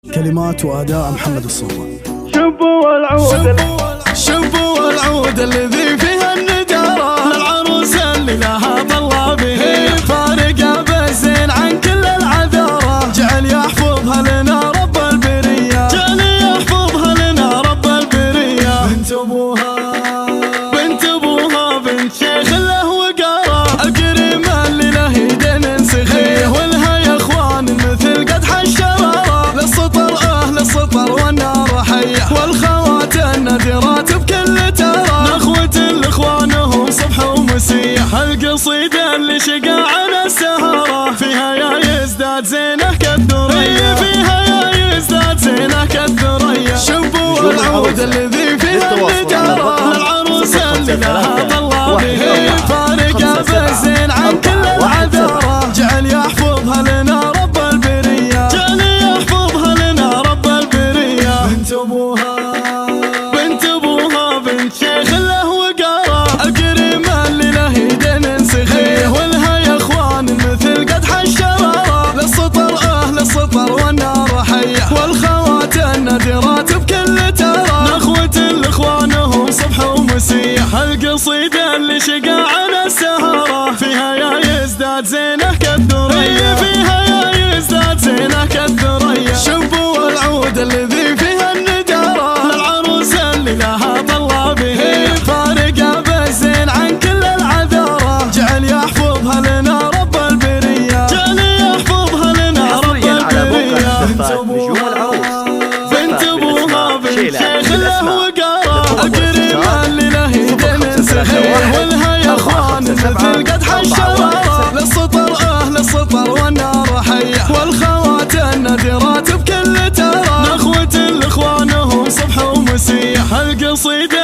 كلمات وأداء محمد الصوبان. شبوا والعود الذي فيها النجارة للعروس اللي لها طلع به فارقة بالزين عن كل العذارة. جعل يحفظها لنا رب البرية، جعل يحفظها لنا رب البرية. بنت ابوها بنت شيخ له وقارة، الكريمة اللي له يدين سخيه ولها يا اخوان مثل قدح الشرارة. للسطر اهل السطر والنار حيه، والخوات النذرات بكل ترى. نخوة الاخوانهم صبح ومسيح، القصيدة اللي شقاعنا السهرة. فيها يا يزداد زينه كالثريا، فيها يا يزداد زينه كالثريا. شبوا العود الذي فيها النجارة للعروس اللي لها طلع به فارقة بالزين عن كل العذارة. جعل يحفظها لنا رب البرية، جعل يحفظها لنا رب البرية. بنت ابوها بنت شيخ له وقارة، الكريمة اللي له يدين سخيه ولها يا اخوان مثل قدح الشرارة. للسطر اهل السطر والنار حيه، والخوات النذرات بكل ترى. نخوة الاخوانهم صبح ومسيح، القصيدة اللي شقاعنا السهرة. فيها يا يزداد زينه كالثريا، فيها يا يزداد زينه كالثريا. شبوا العود الذي فيها النجارة للعروس اللي لها طلع به فارقة بالزين عن كل العذارة. جعل يحفظها لنا رب البرية، جعل يحفظها لنا رب البرية. بنت ابوها بنت شيخ له وقارة، الكريمة اللي له يدين سخيه ولها يا اخوان مثل قدح الشرارة. للسطر اهل السطر والنار حيه، والخوات النذرات بكل ترى. نخوة الاخوانهم صبح ومسيح، القصيدة